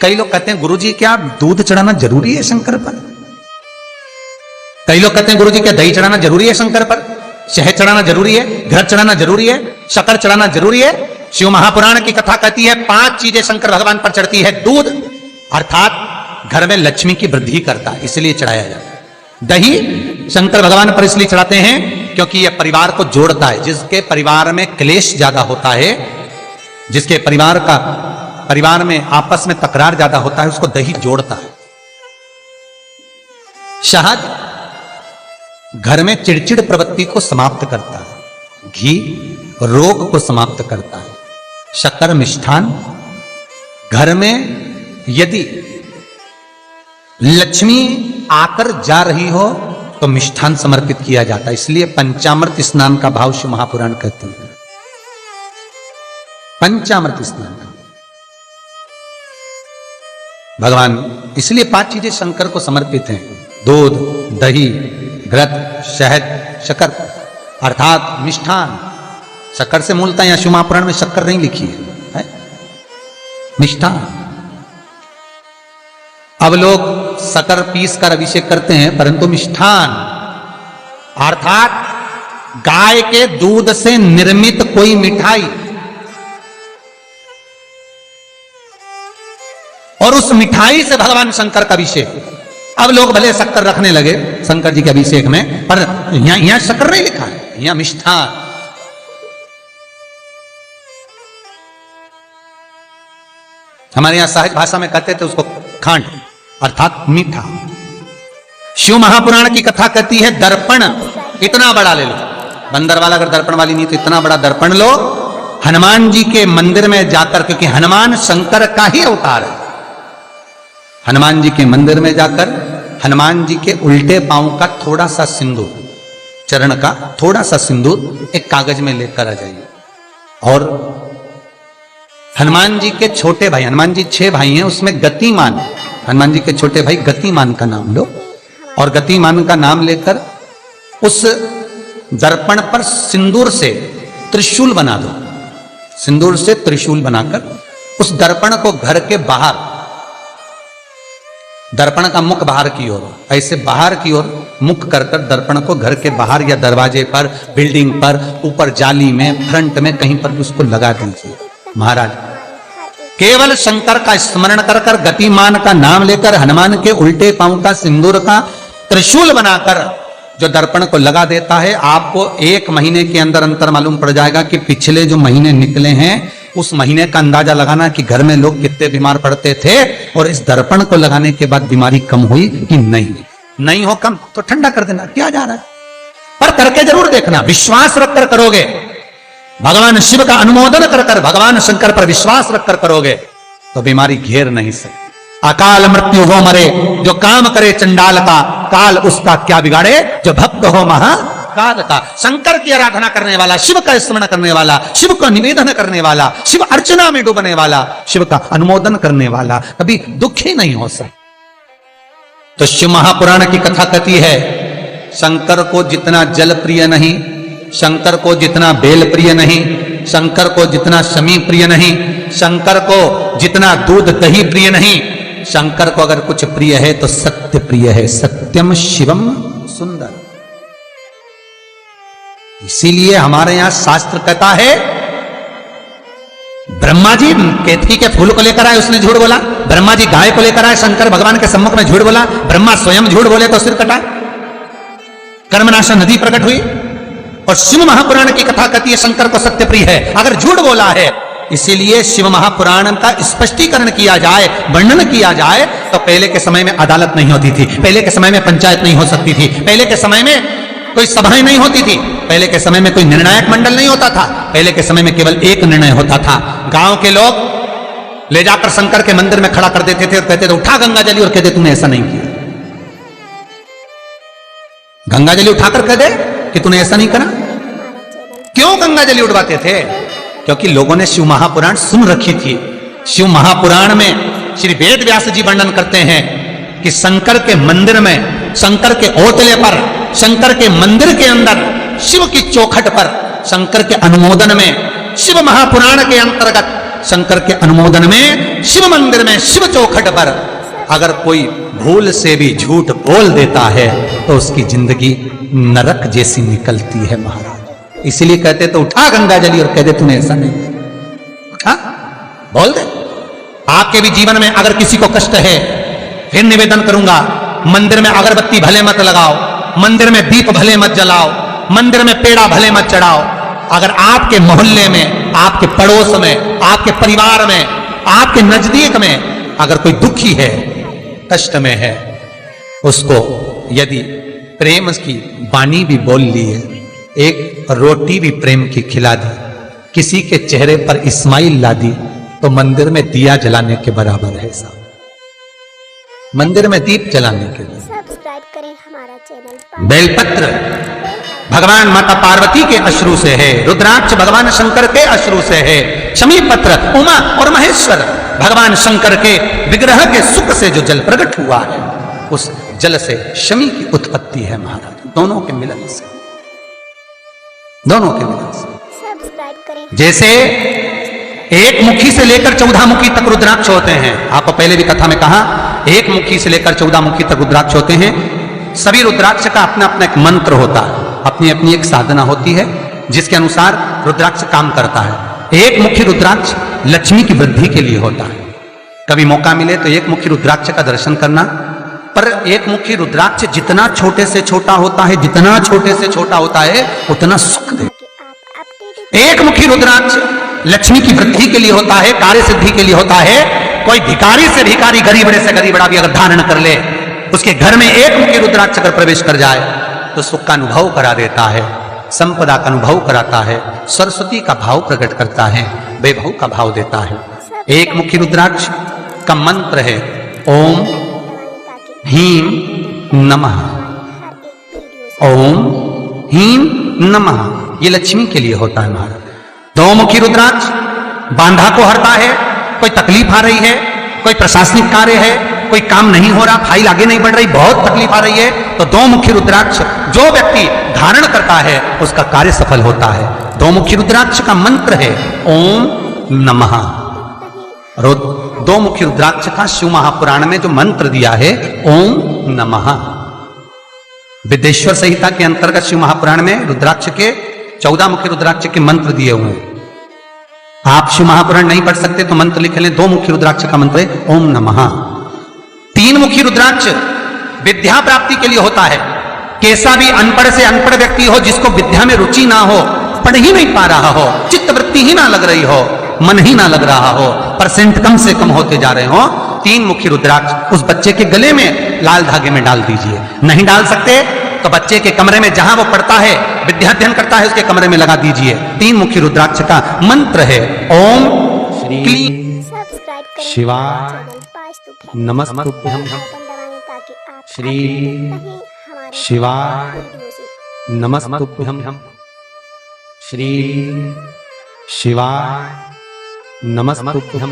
कई लोग कहते हैं गुरुजी क्या दूध चढ़ाना जरूरी है शंकर पर? कई लोग कहते हैं गुरुजी क्या दही चढ़ाना जरूरी है शंकर पर? शहद चढ़ाना जरूरी है? घृत चढ़ाना जरूरी है? शक्कर चढ़ाना जरूरी है? शिव महापुराण की कथा कहती है 5 चीजें शंकर भगवान पर चढ़ती है। दूध अर्थात घर में लक्ष्मी की वृद्धि करता है, इसलिए चढ़ाया जाता है। दही शंकर भगवान पर इसलिए चढ़ाते हैं क्योंकि यह परिवार को जोड़ता है। जिसके परिवार में क्लेश ज्यादा होता है, जिसके परिवार में आपस में तकरार ज्यादा होता है, उसको दही जोड़ता है। शहद घर में चिड़चिड़ प्रवृत्ति को समाप्त करता है। घी रोग को समाप्त करता है। शक्कर मिष्ठान घर में यदि लक्ष्मी आकर जा रही हो तो मिष्ठान समर्पित किया जाता है। इसलिए पंचामृत स्नान का भाव शिव महापुराण कहते हैं। पंचामृत स्नान का भगवान, इसलिए 5 चीजें शंकर को समर्पित हैं। दूध, दही, घृत, शहद, शक्कर अर्थात मिष्ठान। शक्कर से मूलतः यहां शिव महापुराण में शक्कर नहीं लिखी है, मिष्ठान। अब लोग शक्कर पीस कर अभिषेक करते हैं, परंतु मिष्ठान अर्थात गाय के दूध से निर्मित कोई मिठाई, और उस मिठाई से भगवान शंकर का अभिषेक। अब लोग भले शक्कर रखने लगे शंकर जी के अभिषेक में, पर यहां शक्कर नहीं लिखा है, यहां मिष्ठान। हमारे यहां सहज भाषा में कहते थे उसको खांड अर्थात मीठा। शिव महापुराण की कथा कहती है दर्पण इतना बड़ा ले लो। बंदर वाला अगर दर्पण वाली नहीं तो इतना बड़ा दर्पण लो, हनुमान जी के मंदिर में जाकर, क्योंकि हनुमान शंकर का ही अवतार है। हनुमान जी के मंदिर में जाकर हनुमान जी के उल्टे पांव का थोड़ा सा सिंदूर, चरण का थोड़ा सा सिंदूर एक कागज में लेकर आ जाइए। और हनुमान जी के छोटे भाई, हनुमान जी 6 भाई हैं, उसमें गतिमान, हनुमान जी के छोटे भाई गतिमान का नाम लो, और गतिमान का नाम लेकर उस दर्पण पर सिंदूर से त्रिशूल बना दो। सिंदूर से त्रिशूल बनाकर उस दर्पण को घर के बाहर, दर्पण का मुख बाहर की ओर, ऐसे बाहर की ओर मुख कर कर दर्पण को घर के बाहर या दरवाजे पर, बिल्डिंग पर, ऊपर जाली में, फ्रंट में कहीं पर भी उसको लगा दीजिए। महाराज केवल शंकर का स्मरण कर कर, गतिमान का नाम लेकर, हनुमान के उल्टे पांव का सिंदूर का त्रिशूल बनाकर जो दर्पण को लगा देता है, आपको 1 महीने के अंदर अंतर मालूम पड़ जाएगा कि पिछले जो महीने निकले हैं उस महीने का अंदाजा लगाना कि घर में लोग कितने बीमार पड़ते थे, और इस दर्पण को लगाने के बाद बीमारी कम हुई कि नहीं हो कम तो ठंडा कर देना, क्या जा रहा है, पर करके जरूर देखना। विश्वास रखकर करोगे, भगवान शिव का अनुमोदन कर कर, भगवान शंकर पर विश्वास रखकर करोगे तो बीमारी घेर नहीं सकती। अकाल मृत्यु हो मरे जो काम करे चंडाल का, काल उसका क्या बिगाड़े जो भक्त हो महाकाल का। शंकर की आराधना करने वाला, शिव का स्मरण करने वाला, शिव का निवेदन करने वाला, शिव अर्चना में डूबने वाला, शिव का अनुमोदन करने वाला कभी दुखी नहीं हो सकता। तो शिव महापुराण की कथा कहती है शंकर को जितना जल प्रिय नहीं, शंकर को जितना बेल प्रिय नहीं, शंकर को जितना शमी प्रिय नहीं, शंकर को जितना दूध दही प्रिय नहीं, शंकर को अगर कुछ प्रिय है तो सत्य प्रिय है। सत्यम शिवम सुंदर। इसीलिए हमारे यहां शास्त्र कहता है, ब्रह्मा जी केतकी के फूल को लेकर आए, उसने झूठ बोला। ब्रह्मा जी गाय को लेकर आए, शंकर भगवान के सम्मुख में झूठ बोला। ब्रह्मा स्वयं झूठ बोले तो सिर कटा, कर्मनाशा नदी प्रकट हुई। और शिव महापुराण की कथा कहती है शंकर को सत्य प्रिय है, अगर झूठ बोला है। इसीलिए शिव महापुराण का स्पष्टीकरण किया जाए, वर्णन किया जाए, तो पहले के समय में अदालत नहीं होती थी, पहले के समय में पंचायत नहीं हो सकती थी, पहले के समय में कोई सभाएं नहीं होती थी, पहले के समय में कोई निर्णायक मंडल नहीं होता था, पहले के समय में केवल एक निर्णय होता था। गांव के लोग ले जाकर शंकर के मंदिर में खड़ा कर देते थे और कहते थे उठा गंगा जली, और कहते तूने ऐसा नहीं किया। गंगा जली उठाकर कह दे कि तूने ऐसा नहीं करा। क्यों गंगा जली उठवाते थे? क्योंकि लोगों ने शिव महापुराण सुन रखी थी। शिव महापुराण में श्री वेद व्यास जी वर्णन करते हैं कि शंकर के मंदिर में, शंकर के ओतले पर, शंकर के मंदिर के अंदर, शिव की चौखट पर, शंकर के अनुमोदन में शिव महापुराण के अंतर्गत शंकर के अनुमोदन में शिव मंदिर में शिव चौखट पर अगर कोई भूल से भी झूठ बोल देता है तो उसकी जिंदगी नरक जैसी निकलती है महाराज। इसीलिए कहते तो उठा गंगा जली और कह दे तूने ऐसा नहीं, उठा बोल दे। आपके भी जीवन में अगर किसी को कष्ट है, फिर निवेदन करूंगा, मंदिर में अगरबत्ती भले मत लगाओ, मंदिर में दीप भले मत जलाओ, मंदिर में पेड़ा भले मत चढ़ाओ। अगर आपके मोहल्ले में, आपके पड़ोस में, आपके परिवार में, आपके नजदीक में अगर कोई दुखी है, कष्ट में है, उसको यदि प्रेम की वाणी भी बोल ली है, एक रोटी भी प्रेम की खिला दी, किसी के चेहरे पर इस्माइल ला दी, तो मंदिर में दिया जलाने के बराबर है साहब। मंदिर में दीप जलाने के लिए सब्सक्राइब करें हमारा चैनल। बेलपत्र भगवान माता पार्वती के अश्रु से है, रुद्राक्ष भगवान शंकर के अश्रु से है, शमी पत्र उमा और महेश्वर भगवान शंकर के विग्रह के सुख से जो जल प्रकट हुआ है, उस जल से शमी की उत्पत्ति है महाराज। दोनों के मिलन से, दोनों के मिलन से। सब्सक्राइब करें। जैसे एक मुखी से लेकर 14 मुखी तक रुद्राक्ष होते हैं, आपको पहले भी कथा में कहा, एक मुखी से लेकर 14 मुखी तक रुद्राक्ष होते हैं। सभी रुद्राक्ष का अपना अपना एक मंत्र होता है, अपनी अपनी एक साधना होती है जिसके अनुसार रुद्राक्ष काम करता है। एक मुखी रुद्राक्ष लक्ष्मी की वृद्धि के लिए होता है। कभी मौका मिले तो एक मुखी रुद्राक्ष का दर्शन करना। पर एक मुखी रुद्राक्ष जितना छोटे से छोटा होता है, जितना छोटे से छोटा होता है, उतना सुख दे। एक मुखी रुद्राक्ष लक्ष्मी की वृद्धि के लिए होता है, कार्य सिद्धि के लिए होता है। कोई भिखारी से भिखारी, गरीबड़े से गरीबड़ा भी अगर धारण कर ले, उसके घर में एक मुखी रुद्राक्ष अगर प्रवेश कर जाए तो सुख का अनुभव करा देता है, संपदा का अनुभव कराता है, सरस्वती का भाव प्रकट करता है, वैभव का भाव देता है। एक मुखी रुद्राक्ष का मंत्र है ओम ह्रीं नमः, ओम ह्रीं नमः। ये लक्ष्मी के लिए होता है महाराज। दो मुखी रुद्राक्ष बांधा को हरता है। कोई तकलीफ आ रही है, कोई प्रशासनिक कार्य है, कोई काम नहीं हो रहा, फाइल आगे नहीं बढ़ रही, बहुत तकलीफ आ रही है, तो दो मुखी रुद्राक्ष जो व्यक्ति धारण करता है उसका कार्य सफल होता है। दो मुखी रुद्राक्ष का मंत्र है ओम नमः। दो मुखी रुद्राक्ष का शिव महापुराण में जो मंत्र दिया है ओम नमः। विदेश्वर संहिता के अंतर्गत शिव महापुराण में रुद्राक्ष के 14 मुखी रुद्राक्ष के मंत्र दिए हुए हैं। आप शिव महापुराण नहीं पढ़ सकते तो मंत्र लिख लें। दो मुखी रुद्राक्ष का मंत्र है ओम नमः। तीन मुखी रुद्राक्ष विद्या प्राप्ति के लिए होता है। कैसा भी अनपढ़ से अनपढ़ व्यक्ति हो, जिसको विद्या में रुचि ना हो, पढ़ ही नहीं पा रहा हो, चित्त वृत्ति ही ना लग रही हो, मन ही ना लग रहा हो, परसेंट कम से कम होते जा रहे हो, तीन मुखी रुद्राक्ष उस बच्चे के गले में लाल धागे में डाल दीजिए। नहीं डाल सकते तो बच्चे के कमरे में जहां वो पढ़ता है, विद्याध्ययन करता है, उसके कमरे में लगा दीजिए। तीन मुखी रुद्राक्ष का मंत्र है ओम श्री शिवाय नमस्तुभ्यं, श्री शिवाय नमस्तुभ्यं, श्री शिवाय नमस्तुभ्यं।